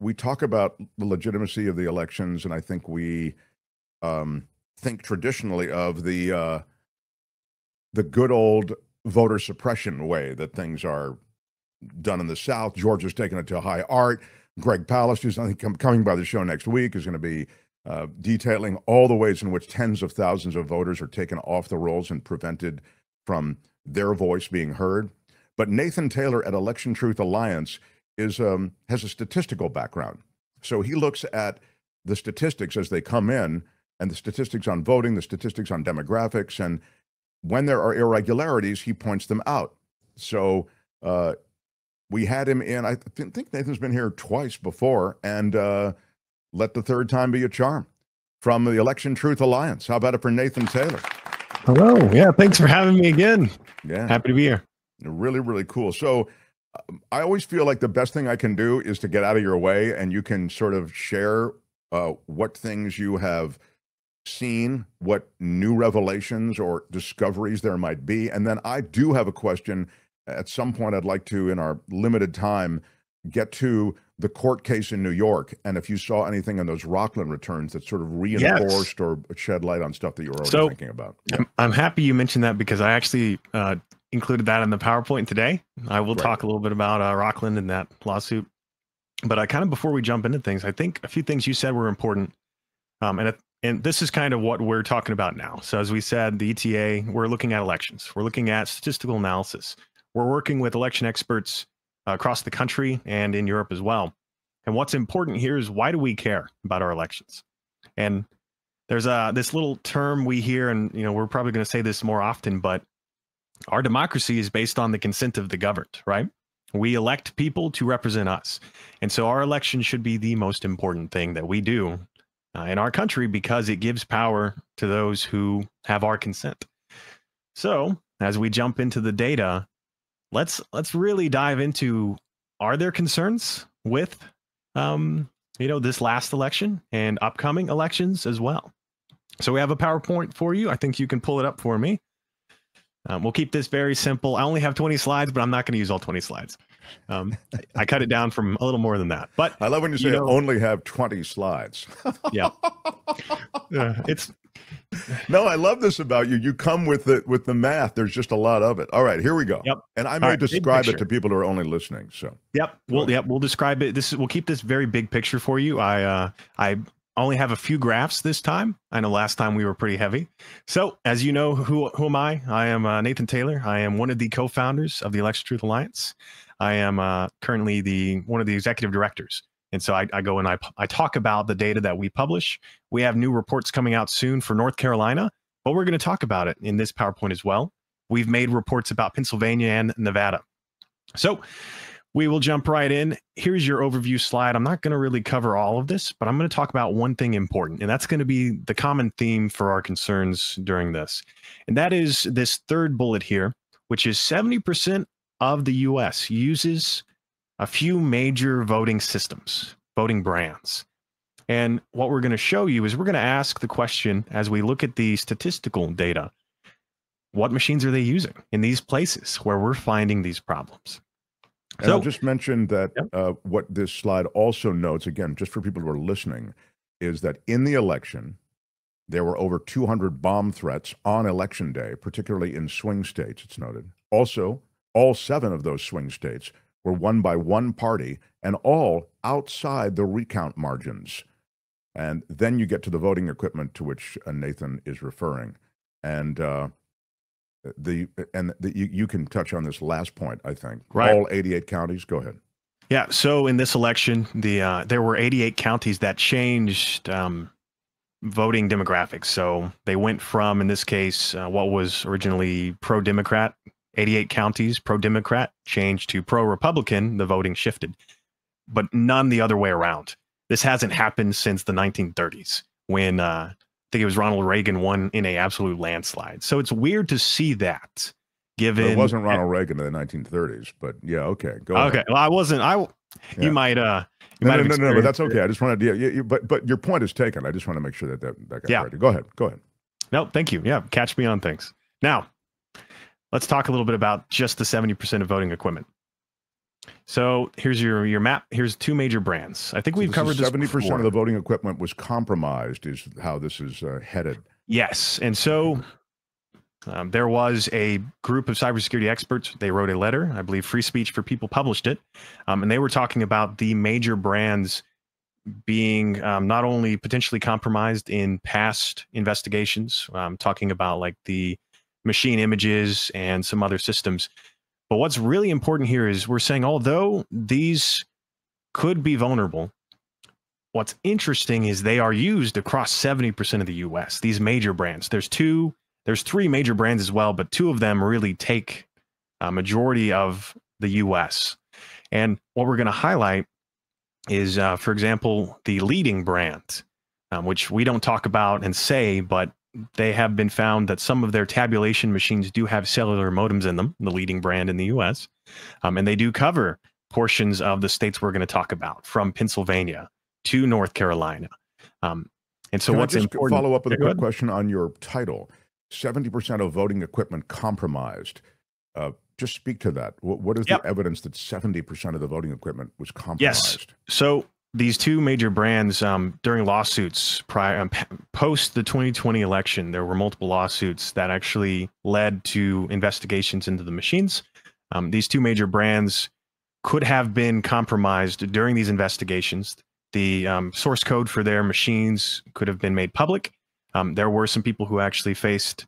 we talk about the legitimacy of the elections, and I think we think traditionally of the good old voter suppression way that things are done in the South. Georgia's taken it to high art. Greg Palast, who's I think coming by the show next week, is going to be detailing all the ways in which tens of thousands of voters are taken off the rolls and prevented from their voice being heard. But Nathan Taylor at Election Truth Alliance has a statistical background. So he looks at the statistics as they come in, and the statistics on voting, the statistics on demographics, and when there are irregularities, he points them out. So we had him in, I think Nathan's been here twice before, and let the third time be a charm, from the Election Truth Alliance. How about it for Nathan Taylor? Hello. Yeah, thanks for having me again. Yeah. Happy to be here. Really, really cool. So I always feel like the best thing I can do is to get out of your way, and you can sort of share what things you have seen, what new revelations or discoveries there might be. And then I do have a question. At some point, I'd like to, in our limited time, get to the court case in New York, and if you saw anything in those Rockland returns that sort of reinforced or shed light on stuff that you were already thinking about. I'm happy you mentioned that, because I actually included that in the PowerPoint today. I will talk a little bit about Rockland and that lawsuit. But I kind of, before we jump into things, I think a few things you said were important. And this is kind of what we're talking about now. So as we said, the ETA, we're looking at elections. We're looking at statistical analysis. We're working with election experts across the country and in Europe as well. And what's important here is, why do we care about our elections? And there's this little term we hear, and we're probably going to say this more often, but our democracy is based on the consent of the governed, right? We elect people to represent us. And so our election should be the most important thing that we do in our country, because it gives power to those who have our consent. So as we jump into the data, let's really dive into, are there concerns with this last election and upcoming elections as well? So we have a PowerPoint for you. I think you can pull it up for me. We'll keep this very simple. I only have 20 slides, but I'm not going to use all 20 slides. I cut it down from a little more than that. But I love when you say only have 20 slides. Yeah. No, I love this about you. You come with the math. There's just a lot of it. All right, here we go. Yep. And I may describe it to people who are only listening. So. Yep. We'll describe it. We'll keep this very big picture for you. I only have a few graphs this time. I know last time we were pretty heavy. So as you know, who am I? I am Nathan Taylor. I am one of the co-founders of the Election Truth Alliance. I am currently one of the executive directors. And so I go and I talk about the data that we publish. We have new reports coming out soon for North Carolina, but we're going to talk about it in this PowerPoint as well. We've made reports about Pennsylvania and Nevada. So we will jump right in. Here's your overview slide. I'm not going to really cover all of this, but I'm going to talk about one thing important, and that's going to be the common theme for our concerns during this. And that is this third bullet here, which is 70% of the US uses a few major voting systems, voting brands. And what we're going to show you is, we're going to ask the question, as we look at the statistical data, what machines are they using in these places where we're finding these problems? And I'll just mention that what this slide also notes, again, just for people who are listening, is that in the election, there were over 200 bomb threats on election day, particularly in swing states, it's noted. Also, all 7 of those swing states were won by one party, and all outside the recount margins. And then you get to the voting equipment to which Nathan is referring. And you can touch on this last point, I think. Right. All 88 counties. Go ahead. Yeah. So in this election, there were 88 counties that changed voting demographics. So they went from, in this case, what was originally pro-Democrat, 88 counties pro-Democrat, changed to pro-Republican. The voting shifted, but none the other way around. This hasn't happened since the 1930s, when I think it was Ronald Reagan won in a absolute landslide. So it's weird to see that, given it wasn't Ronald Reagan in the 1930s, but yeah, okay, go ahead. Okay, well, I wasn't. You might. No, but that's okay. I just wanted to. But your point is taken. I just want to make sure that got right. Go ahead. No, thank you. Yeah, catch me on things. Now, let's talk a little bit about just the 70% of voting equipment. So here's your map. Here's two major brands. I think So we've this is covered this 70% of before. the voting equipment was compromised, is how this is headed. Yes, and so there was a group of cybersecurity experts. They wrote a letter. I believe Free Speech for People published it, and they were talking about the major brands being not only potentially compromised in past investigations, talking about like the machine images and some other systems. But what's really important here is we're saying, although these could be vulnerable, what's interesting is they are used across 70% of the US, these major brands. There's three major brands as well, but two of them really take a majority of the US. And what we're going to highlight is, for example, the leading brand, which we don't talk about and say, but they have been found that some of their tabulation machines do have cellular modems in them, the leading brand in the US. And they do cover portions of the states we're going to talk about, from Pennsylvania to North Carolina. And so Can I what's just important? follow up with a Go quick ahead. question on your title? 70% of voting equipment compromised. Just speak to that. What is the Yep. evidence that 70% of the voting equipment was Yes. compromised? So these two major brands, during lawsuits prior, post the 2020 election, there were multiple lawsuits that actually led to investigations into the machines. These two major brands could have been compromised during these investigations. The source code for their machines could have been made public. There were some people who actually faced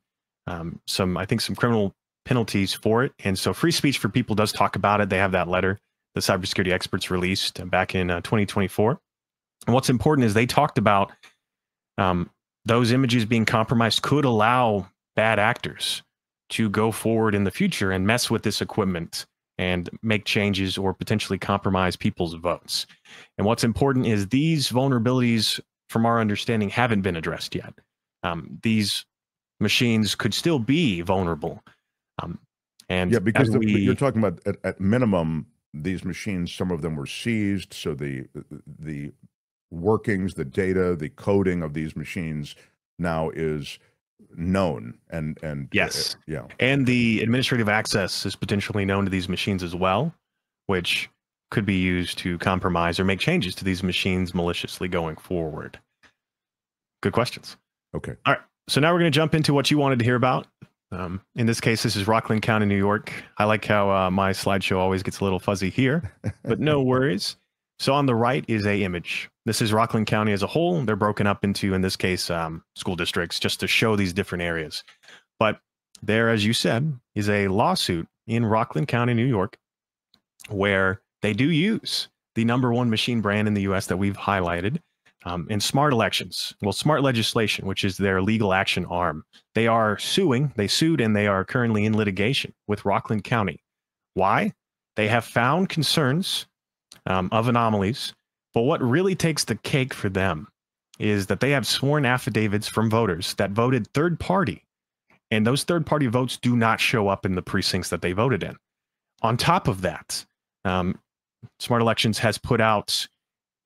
some criminal penalties for it. And so Free Speech for People does talk about it. They have that letter the cybersecurity experts released back in 2024. And what's important is they talked about those images being compromised could allow bad actors to go forward in the future and mess with this equipment and make changes or potentially compromise people's votes. And what's important is these vulnerabilities, from our understanding, haven't been addressed yet. These machines could still be vulnerable. And Yeah, because as you're we talking about at minimum, these machines, some of them were seized, so the workings, the data, the coding of these machines now is known, and Yes. yeah, And okay. the administrative access is potentially known to these machines as well, which could be used to compromise or make changes to these machines maliciously going forward. Good questions. Okay. All right. So now we're going to jump into what you wanted to hear about. In this case, this is Rockland County, New York. I like how my slideshow always gets a little fuzzy here, but no worries. So on the right is a image. This is Rockland County as a whole. They're broken up into, in this case, school districts, just to show these different areas. But there, as you said, is a lawsuit in Rockland County, New York, where they do use the #1 machine brand in the US that we've highlighted in smart elections. Well, smart legislation, which is their legal action arm. They are suing, they sued, and they are currently in litigation with Rockland County. Why? They have found concerns of anomalies, but what really takes the cake for them is that they have sworn affidavits from voters that voted third party, and those third party votes do not show up in the precincts that they voted in. On top of that, Smart Elections has put out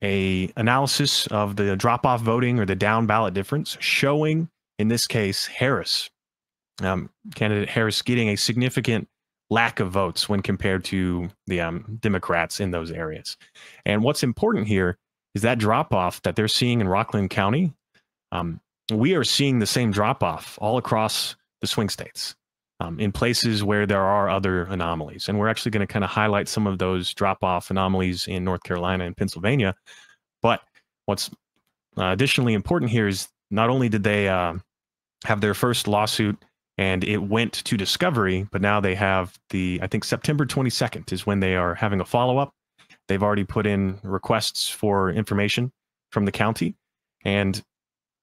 a analysis of the drop-off voting or the down ballot difference, showing, in this case, Harris, candidate Harris, getting a significant lack of votes when compared to the Democrats in those areas. And what's important here is that drop-off that they're seeing in Rockland County. We are seeing the same drop-off all across the swing states. In places where there are other anomalies. And we're actually going to kind of highlight some of those drop-off anomalies in North Carolina and Pennsylvania. But what's additionally important here is not only did they have their first lawsuit and it went to discovery, but now they have I think September 22nd is when they are having a follow-up. They've already put in requests for information from the county, and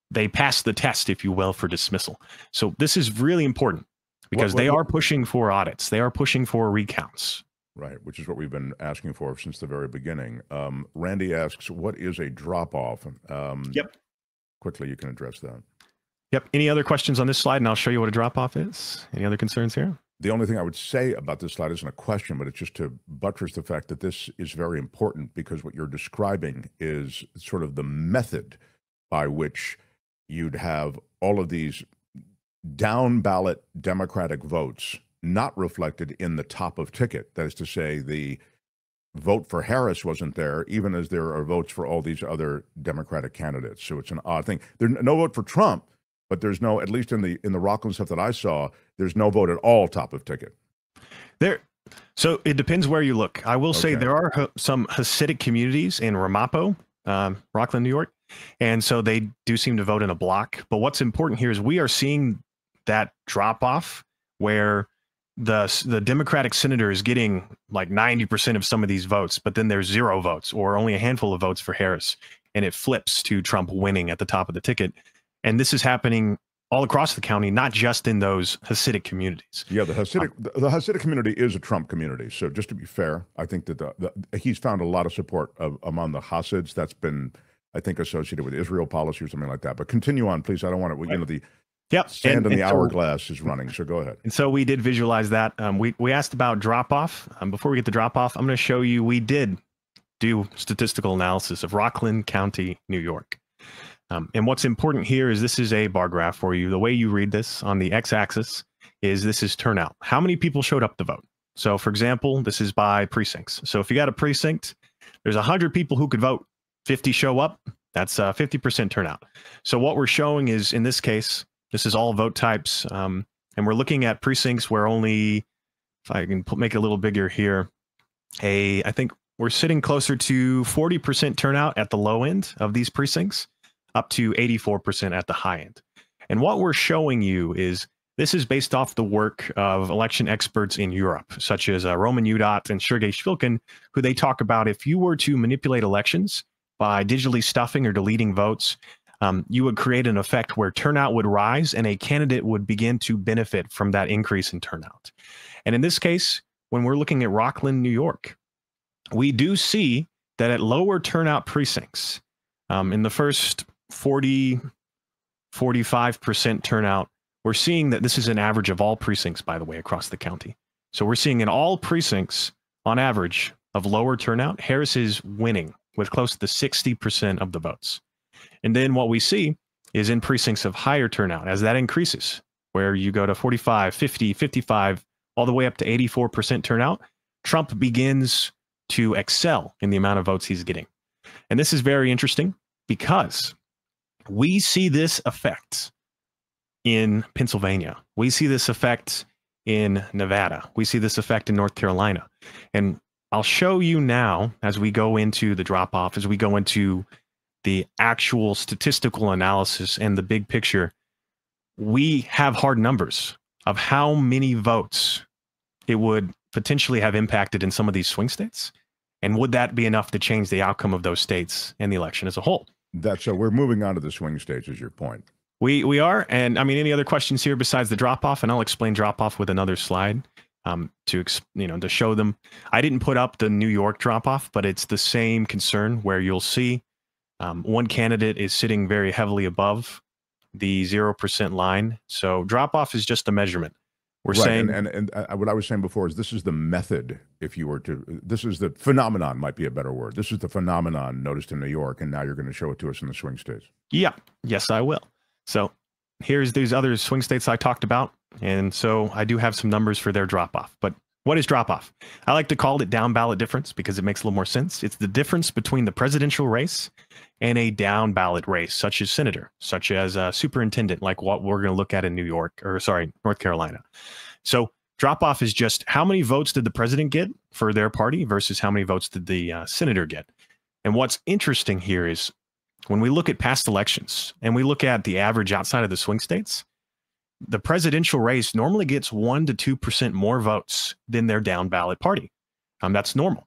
they passed the test, if you will, for dismissal. So this is really important, because they are pushing for audits. They are pushing for recounts. Right, which is what we've been asking for since the very beginning. Randy asks, what is a drop-off? Yep. Quickly, you can address that. Yep. Any other questions on this slide? And I'll show you what a drop-off is. Any other concerns here? The only thing I would say about this slide isn't a question, but it's just to buttress the fact that this is very important, because what you're describing is sort of the method by which you'd have all of these down ballot Democratic votes not reflected in the top of ticket. That is to say, the vote for Harris wasn't there, even as there are votes for all these other Democratic candidates. So it's an odd thing. There's no vote for Trump, but there's no, at least in the Rockland stuff that I saw, there's no vote at all top of ticket. So it depends where you look. I will say there are some Hasidic communities in Ramapo, Rockland, New York, and so they do seem to vote in a block. But what's important here is we are seeing that drop off where the Democratic senator is getting like 90% of some of these votes, but then there's 0 votes or only a handful of votes for Harris, and it flips to Trump winning at the top of the ticket. And this is happening all across the county, not just in those Hasidic communities. Yeah, the Hasidic community is a Trump community. So just to be fair, I think that he's found a lot of support among the Hasids. That's been, I think, associated with Israel policy or something like that. But continue on, please. I don't want to, you know, the sand in the hourglass is running. So go ahead. And so we did visualize that. We asked about drop off. Before we get to drop off, I'm going to show you, we did do statistical analysis of Rockland County, New York. And what's important here is this is a bar graph for you. The way you read this on the x-axis is this is turnout. How many people showed up to vote? So for example, this is by precincts. So if you got a precinct, there's 100 people who could vote, 50 show up, that's 50% turnout. So what we're showing is, in this case, this is all vote types. And we're looking at precincts where only, if I can make it a little bigger here, I think we're sitting closer to 40% turnout at the low end of these precincts, up to 84% at the high end. And what we're showing you is this is based off the work of election experts in Europe, such as Roman Udot and Sergei Shvilkin, who they talk about if you were to manipulate elections by digitally stuffing or deleting votes, you would create an effect where turnout would rise and a candidate would begin to benefit from that increase in turnout. And in this case, when we're looking at Rockland, New York, we do see that at lower turnout precincts, in the first 45% turnout, we're seeing that this is an average of all precincts, by the way, across the county. So we're seeing in all precincts, on average, of lower turnout, Harris is winning with close to 60% of the votes. And then what we see is in precincts of higher turnout, as that increases, where you go to 45, 50, 55, all the way up to 84% turnout, Trump begins to excel in the amount of votes he's getting. And this is very interesting because we see this effect in Pennsylvania. We see this effect in Nevada. We see this effect in North Carolina. And I'll show you now as we go into the drop-off, as we go into the actual statistical analysis and the big picture, we have hard numbers of how many votes it would potentially have impacted in some of these swing states. And would that be enough to change the outcome of those states and the election as a whole? So we're moving on to the swing states, is your point. We are. And I mean, any other questions here besides the drop off? And I'll explain drop off with another slide to show them. I didn't put up the New York drop off, but it's the same concern where you'll see one candidate is sitting very heavily above the 0% line. So drop off is just a measurement. We're saying, and what I was saying before is this is the method. If you were to, this is the phenomenon, might be a better word. This is the phenomenon noticed in New York, and now you're going to show it to us in the swing states. Yeah, yes, I will. So here's these other swing states I talked about, and so I do have some numbers for their drop off. But what is drop off? I like to call it down ballot difference because it makes a little more sense. It's the difference between the presidential race and a down ballot race, such as senator, such as superintendent, like what we're going to look at in North Carolina. So drop off is just how many votes did the president get for their party versus how many votes did the senator get. And what's interesting here is when we look at past elections and we look at the average outside of the swing states, the presidential race normally gets 1 to 2% more votes than their down ballot party. That's normal.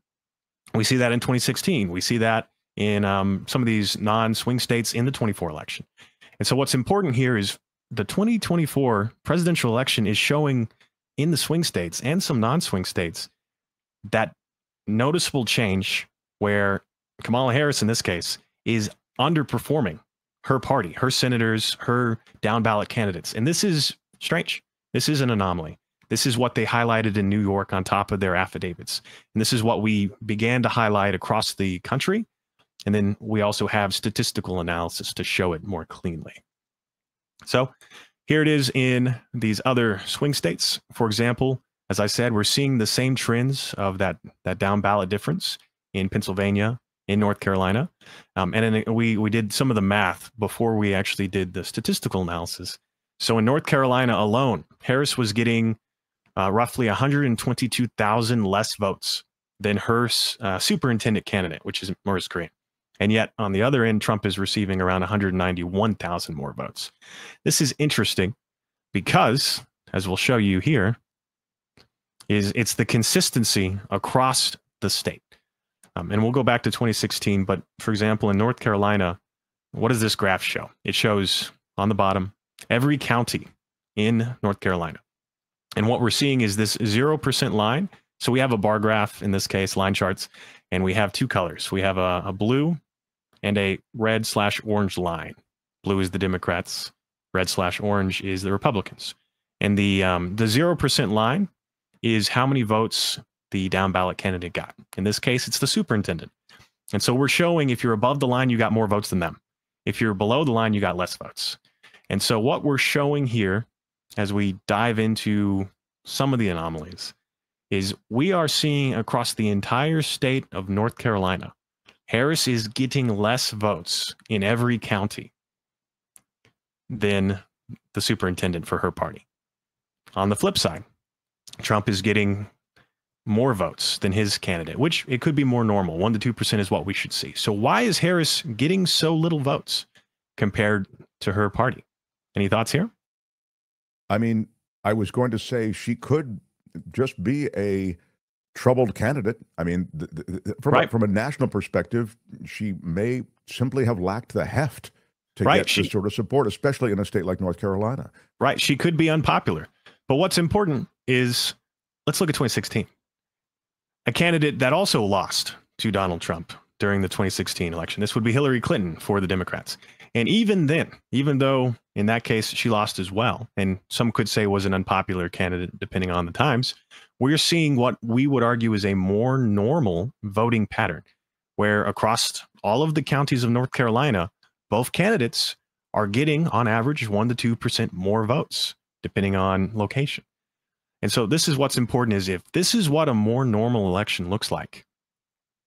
We see that in 2016. We see that in some of these non-swing states in the 24 election. And so what's important here is the 2024 presidential election is showing in the swing states and some non-swing states that noticeable change where Kamala Harris, in this case, is underperforming her party, her senators, her down ballot candidates. And this is strange. This is an anomaly. This is what they highlighted in New York on top of their affidavits. And this is what we began to highlight across the country. And then we also have statistical analysis to show it more cleanly. So here it is in these other swing states. For example, As I said, we're seeing the same trends of that down ballot difference in Pennsylvania, in North Carolina. And then we did some of the math before we actually did the statistical analysis. So in North Carolina alone, Harris was getting roughly 122,000 less votes than her superintendent candidate, which is Maurice Green. And yet, on the other end, Trump is receiving around 191,000 more votes. This is interesting because, as we'll show you here, it's the consistency across the state. And we'll go back to 2016, but for example, in North Carolina, what does this graph show? It shows on the bottom every county in North Carolina. And what we're seeing is this 0% line. So we have a bar graph, in this case, line charts, and we have two colors. We have a blue and a red/orange line. Blue is the Democrats, red/orange is the Republicans. And the 0% line is how many votes the down ballot candidate got. In this case, it's the superintendent. And so we're showing if you're above the line, you got more votes than them. If you're below the line, you got less votes. And so what we're showing here as we dive into some of the anomalies is we are seeing across the entire state of North Carolina, Harris is getting less votes in every county than the superintendent for her party. On the flip side, Trump is getting more votes than his candidate, which it could be more normal. 1% to 2% is what we should see. So why is Harris getting so little votes compared to her party? Any thoughts here? I mean, I was going to say she could just be a troubled candidate. I mean, from a national perspective, she may simply have lacked the heft to get this sort of support, especially in a state like North Carolina. Right. She could be unpopular. But what's important is, let's look at 2016. A candidate that also lost to Donald Trump during the 2016 election. This would be Hillary Clinton for the Democrats. And even then, even though in that case she lost as well, and some could say was an unpopular candidate depending on the times, we're seeing what we would argue is a more normal voting pattern, where across all of the counties of North Carolina, both candidates are getting on average 1% to 2% more votes, depending on location. And so this is what's important, is if this is what a more normal election looks like,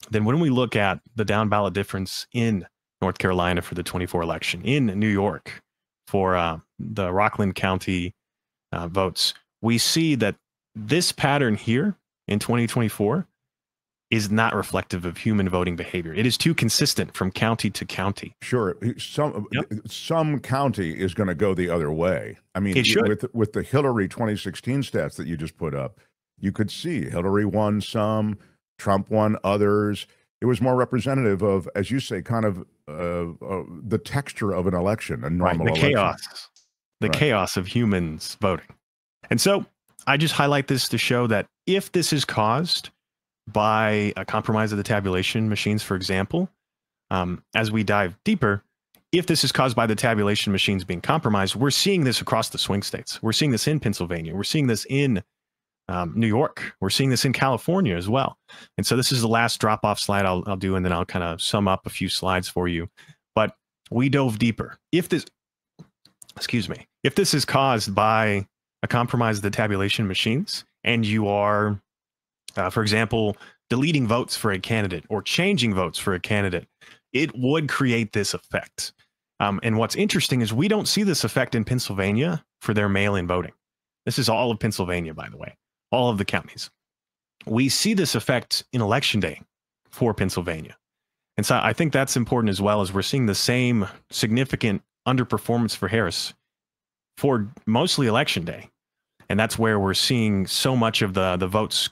then when we look at the down ballot difference in North Carolina for the 24 election, in New York for the Rockland County votes, we see that this pattern here in 2024 is not reflective of human voting behavior. It is too consistent from county to county. Sure, some county is going to go the other way. I mean, with the Hillary 2016 stats that you just put up, you could see Hillary won some, Trump won others. It was more representative of, as you say, kind of the texture of an election, a normal election. The chaos of humans voting. And so I just highlight this to show that if this is caused by a compromise of the tabulation machines, for example, as we dive deeper, if this is caused by the tabulation machines being compromised, we're seeing this across the swing states. We're seeing this in Pennsylvania. We're seeing this in New York. We're seeing this in California as well. And so this is the last drop-off slide I'll do, and then I'll kind of sum up a few slides for you. But we dove deeper. If this is caused by a compromise of the tabulation machines, and you are, for example, deleting votes for a candidate or changing votes for a candidate, it would create this effect. And what's interesting is we don't see this effect in Pennsylvania for their mail-in voting. This is all of Pennsylvania, by the way, all of the counties. We see this effect in election day for Pennsylvania. And so I think that's important as well, as we're seeing the same significant underperformance for Harris for mostly election day. And that's where we're seeing so much of the votes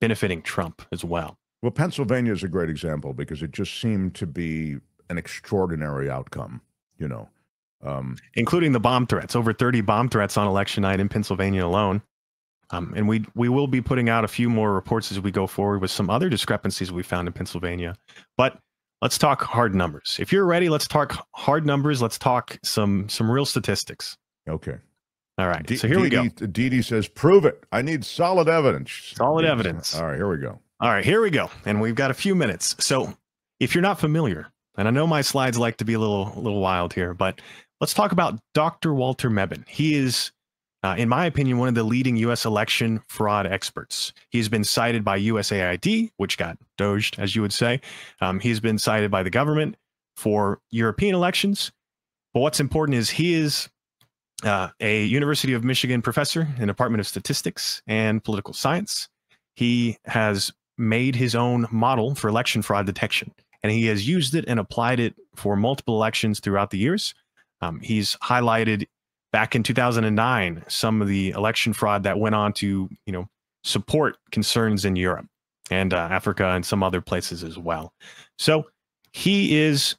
benefiting Trump as well. Well, Pennsylvania is a great example because it just seemed to be an extraordinary outcome, you know. Including the bomb threats, over 30 bomb threats on election night in Pennsylvania alone. And we will be putting out a few more reports as we go forward with some other discrepancies we found in Pennsylvania. But let's talk hard numbers. If you're ready, let's talk hard numbers. Let's talk some real statistics. Okay. All right. So here we go. Dee says, prove it. I need solid evidence. Solid evidence. All right, here we go. All right, here we go. And we've got a few minutes. So if you're not familiar, and I know my slides like to be a little wild here, but let's talk about Dr. Walter Mebane. He is in my opinion, one of the leading U.S. election fraud experts. He's been cited by USAID, which got doged, as you would say. He's been cited by the government for European elections. But what's important is he is a University of Michigan professor in the Department of Statistics and Political Science. He has made his own model for election fraud detection, and he has used it and applied it for multiple elections throughout the years. He's highlighted back in 2009 some of the election fraud that went on to, support concerns in Europe and Africa and some other places as well. So he is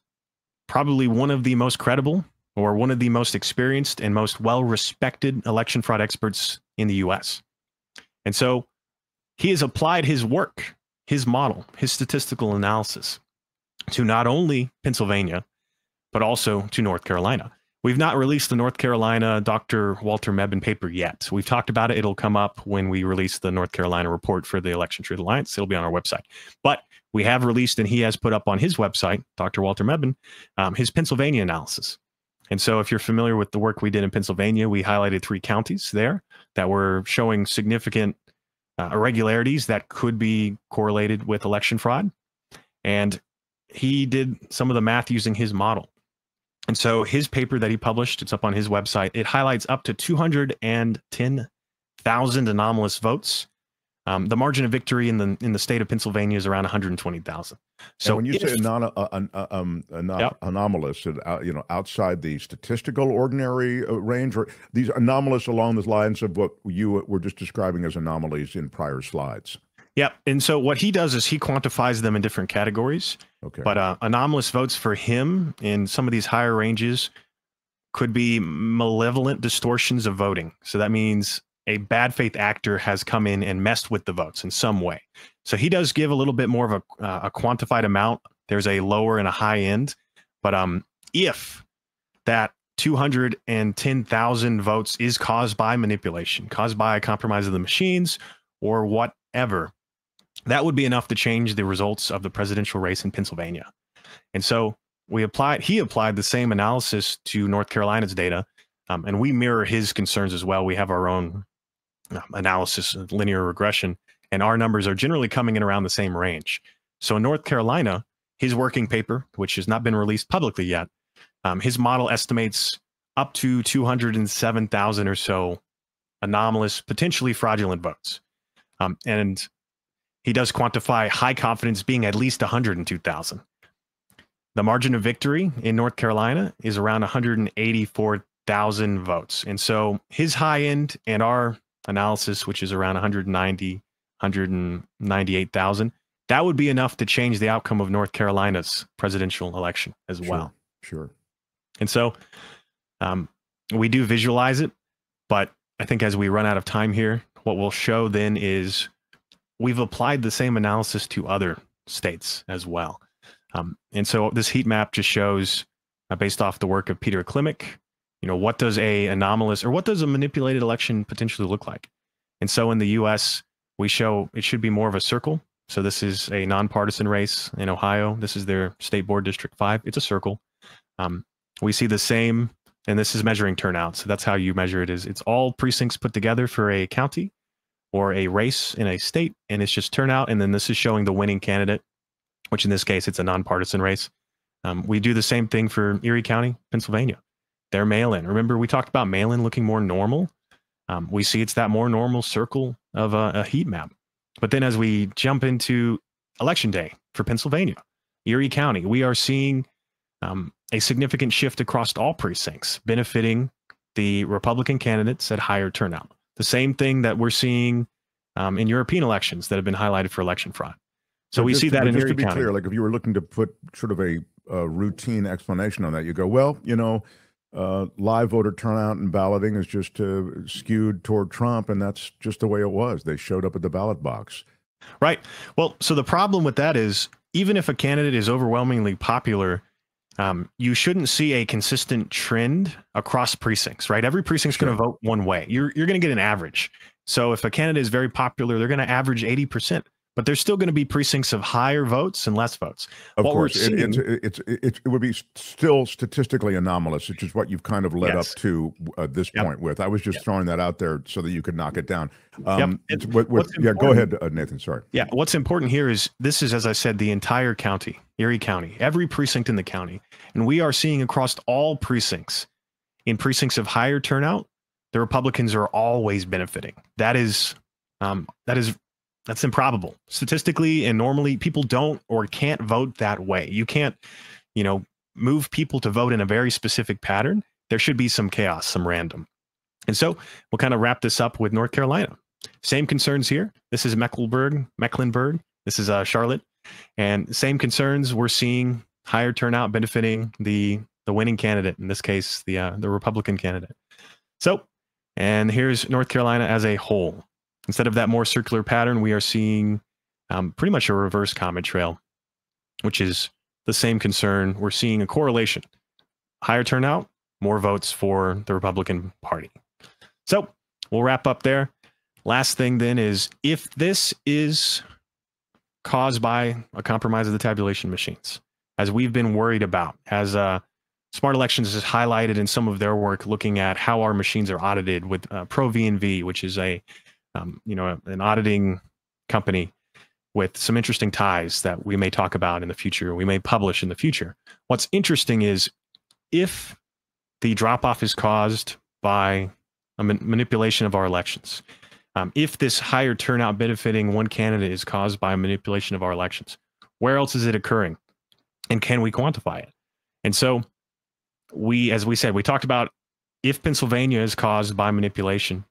probably one of the most credible or one of the most experienced and most well-respected election fraud experts in the US. And so he has applied his work, his model, his statistical analysis to not only Pennsylvania, but also to North Carolina. We've not released the North Carolina Dr. Walter Mebane paper yet. We've talked about it. It'll come up when we release the North Carolina report for the Election Truth Alliance. It'll be on our website. But we have released, and he has put up on his website, Dr. Walter Mebane, his Pennsylvania analysis. And so if you're familiar with the work we did in Pennsylvania, we highlighted 3 counties there that were showing significant irregularities that could be correlated with election fraud. And he did some of the math using his model. And so his paper that he published, it's up on his website, it highlights up to 210,000 anomalous votes. The margin of victory in the state of Pennsylvania is around 120,000. So and when you say anomalous, outside the statistical ordinary range, or these anomalous along the lines of what you were just describing as anomalies in prior slides? Yeah, and so what he does is he quantifies them in different categories. Okay. But anomalous votes for him in some of these higher ranges could be malevolent distortions of voting. So that means a bad faith actor has come in and messed with the votes in some way. So he does give a little bit more of a quantified amount. There's a lower and a high end. But if that 210,000 votes is caused by manipulation, caused by a compromise of the machines or whatever, that would be enough to change the results of the presidential race in Pennsylvania. And so he applied the same analysis to North Carolina's data, and we mirror his concerns as well. We have our own analysis of linear regression, and our numbers are generally coming in around the same range. So in North Carolina, his working paper, which has not been released publicly yet, his model estimates up to 207,000 or so anomalous, potentially fraudulent votes. And he does quantify high confidence being at least 102,000. The margin of victory in North Carolina is around 184,000 votes. And so his high end and our analysis, which is around 198,000, that would be enough to change the outcome of North Carolina's presidential election as well. Sure. And so we do visualize it, but I think as we run out of time here, what we'll show then is we've applied the same analysis to other states as well. And so this heat map just shows, based off the work of Peter Klimek, what does a anomalous or what does a manipulated election potentially look like? And so in the US, we show it should be more of a circle. So this is a nonpartisan race in Ohio. This is their state board District 5. It's a circle. We see the same, and this is measuring turnout. So that's how you measure it. It's all precincts put together for a county or a race in a state, and it's just turnout. And then this is showing the winning candidate, which in this case, it's a nonpartisan race. We do the same thing for Erie County, Pennsylvania. They're mail-in. Remember, we talked about mail-in looking more normal. We see it's that more normal circle of a heat map. But then as we jump into election day for Pennsylvania, Erie County, we are seeing a significant shift across all precincts, benefiting the Republican candidates at higher turnout. The same thing that we're seeing in European elections that have been highlighted for election fraud. So we see that in Erie County. Just to be clear, like if you were looking to put sort of a routine explanation on that, you go, well, live voter turnout and balloting is just skewed toward Trump, and that's just the way it was. They showed up at the ballot box. Right. Well, so the problem with that is, even if a candidate is overwhelmingly popular, you shouldn't see a consistent trend across precincts, right? Every precinct's going to vote one way. You're going to get an average. So if a candidate is very popular, they're going to average 80%. but there's still going to be precincts of higher votes and less votes. Of course, it would be still statistically anomalous, which is what you've kind of led up to this point with. I was just throwing that out there so that you could knock it down. Go ahead, Nathan. Sorry. Yeah, what's important here is this is, as I said, the entire county, Erie County, every precinct in the county, and we are seeing across all precincts, in precincts of higher turnout, the Republicans are always benefiting. That's improbable statistically, and normally people don't or can't vote that way. You can't, move people to vote in a very specific pattern. There should be some chaos, some random. And so we'll kind of wrap this up with North Carolina. Same concerns here. This is Mecklenburg. This is Charlotte, and same concerns. We're seeing higher turnout benefiting the winning candidate, in this case, the Republican candidate. So, and here's North Carolina as a whole. Instead of that more circular pattern, we are seeing pretty much a reverse comet trail, which is the same concern. We're seeing a correlation. Higher turnout, more votes for the Republican Party. So we'll wrap up there. Last thing then is, if this is caused by a compromise of the tabulation machines, as we've been worried about, as Smart Elections has highlighted in some of their work, looking at how our machines are audited with Pro V&V, which is an auditing company with some interesting ties that we may talk about in the future, we may publish in the future. What's interesting is, if the drop-off is caused by a manipulation of our elections, if this higher turnout benefiting one candidate is caused by a manipulation of our elections, where else is it occurring? And can we quantify it? And so as we said, we talked about, if Pennsylvania is caused by manipulation,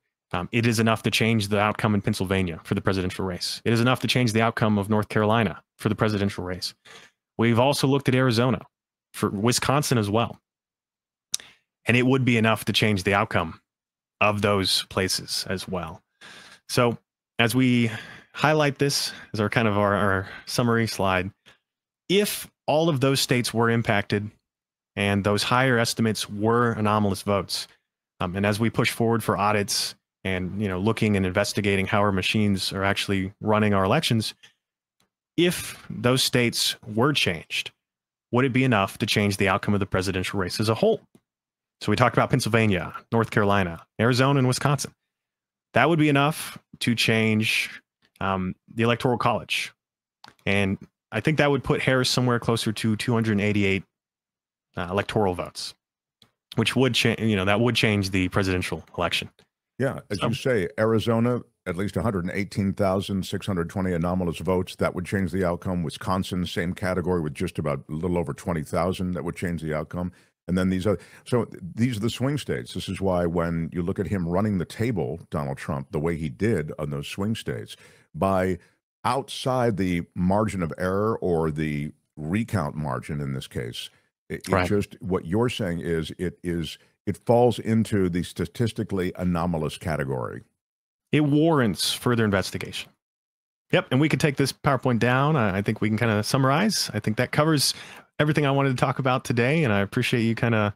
it is enough to change the outcome in Pennsylvania for the presidential race. It is enough to change the outcome of North Carolina for the presidential race. We've also looked at Arizona, for Wisconsin as well. And it would be enough to change the outcome of those places as well. So as we highlight this as our summary slide, if all of those states were impacted and those higher estimates were anomalous votes, and as we push forward for audits and looking and investigating how our machines are actually running our elections, if those states were changed, would it be enough to change the outcome of the presidential race as a whole? So we talked about Pennsylvania, North Carolina, Arizona, and Wisconsin. That would be enough to change the Electoral College. And I think that would put Harris somewhere closer to 288 electoral votes, which would that would change the presidential election. Yeah, as you say, Arizona, at least 118,620 anomalous votes. That would change the outcome. Wisconsin, same category, with just about a little over 20,000. That would change the outcome. And then these are the swing states. This is why when you look at him running the table, Donald Trump, the way he did on those swing states, by outside the margin of error or the recount margin in this case, just what you're saying is it falls into the statistically anomalous category. It warrants further investigation. Yep, and we could take this PowerPoint down. I think we can kind of summarize. I think that covers everything I wanted to talk about today, and I appreciate you kind of.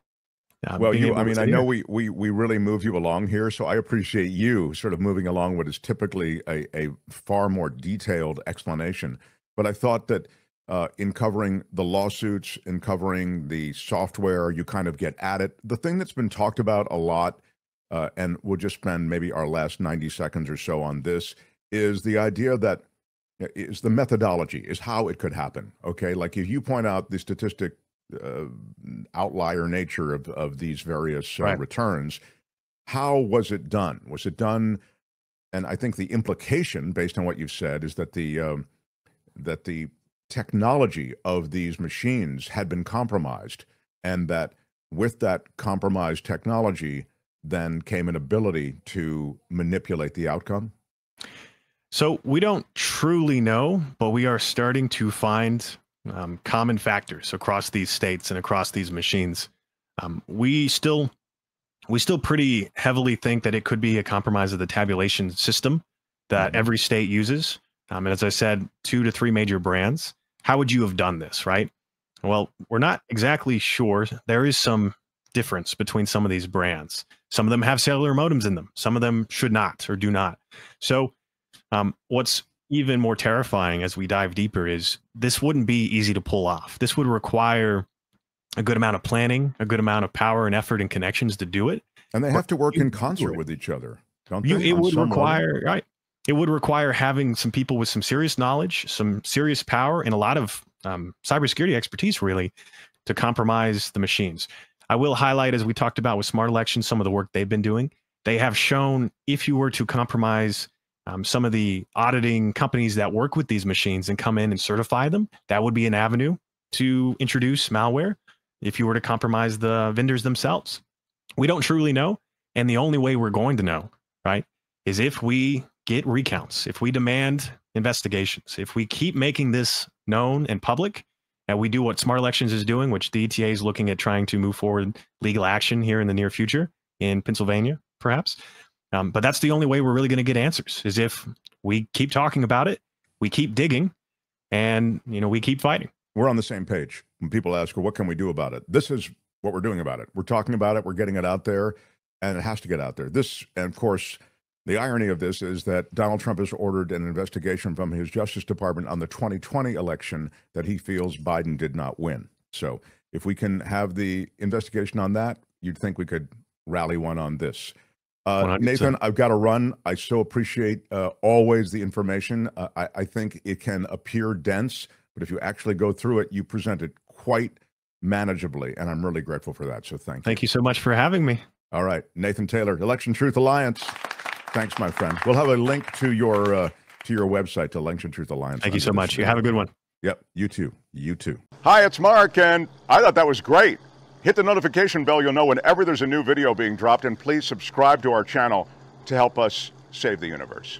I know we really move you along here, so I appreciate you sort of moving along what is typically a far more detailed explanation. But I thought that in covering the lawsuits, in covering the software, you kind of get at it. The thing that's been talked about a lot, and we'll just spend maybe our last 90 seconds or so on this, is the idea that is the methodology, is how it could happen. Okay, like if you point out the statistic outlier nature of these various returns, how was it done? Was it done? And I think the implication, based on what you've said, is that the technology of these machines had been compromised, and that with that compromised technology then came an ability to manipulate the outcome? So we don't truly know, but we are starting to find common factors across these states and across these machines. We still pretty heavily think that it could be a compromise of the tabulation system that every state uses. And as I said, 2 to 3 major brands. How would you have done this, right? Well, we're not exactly sure. There is some difference between some of these brands. Some of them have cellular modems in them. Some of them should not or do not. So what's even more terrifying as we dive deeper is this wouldn't be easy to pull off. This would require a good amount of planning, a good amount of power and effort and connections to do it. And they have to work in concert with each other, don't they? It would require, right? It would require having some people with some serious knowledge, some serious power, and a lot of cybersecurity expertise, really, to compromise the machines. I will highlight, as we talked about with Smart Elections, some of the work they've been doing. They have shown if you were to compromise some of the auditing companies that work with these machines and come in and certify them, that would be an avenue to introduce malware if you were to compromise the vendors themselves. We don't truly know. And the only way we're going to know, right, is if we get recounts, if we demand investigations, if we keep making this known and public, and we do what Smart Elections is doing, which the ETA is looking at trying to move forward legal action here in the near future in Pennsylvania, perhaps. But that's the only way we're really going to get answers, is if we keep talking about it, we keep digging, and we keep fighting. We're on the same page. When people ask, well, what can we do about it? This is what we're doing about it. We're talking about it. We're getting it out there, and it has to get out there. And of course, the irony of this is that Donald Trump has ordered an investigation from his Justice Department on the 2020 election that he feels Biden did not win. So if we can have the investigation on that, you'd think we could rally one on this. Nathan, I've got to run. I so appreciate always the information. I think it can appear dense, but if you actually go through it, you present it quite manageably, and I'm really grateful for that. So thank you. Thank you so much for having me. All right, Nathan Taylor, Election Truth Alliance. Thanks, my friend. We'll have a link to your website, to Election Truth Alliance. Thank you so much. You have a good one. Yep, you too. You too. Hi, it's Mark, and I thought that was great. Hit the notification bell. You'll know whenever there's a new video being dropped, and please subscribe to our channel to help us save the universe.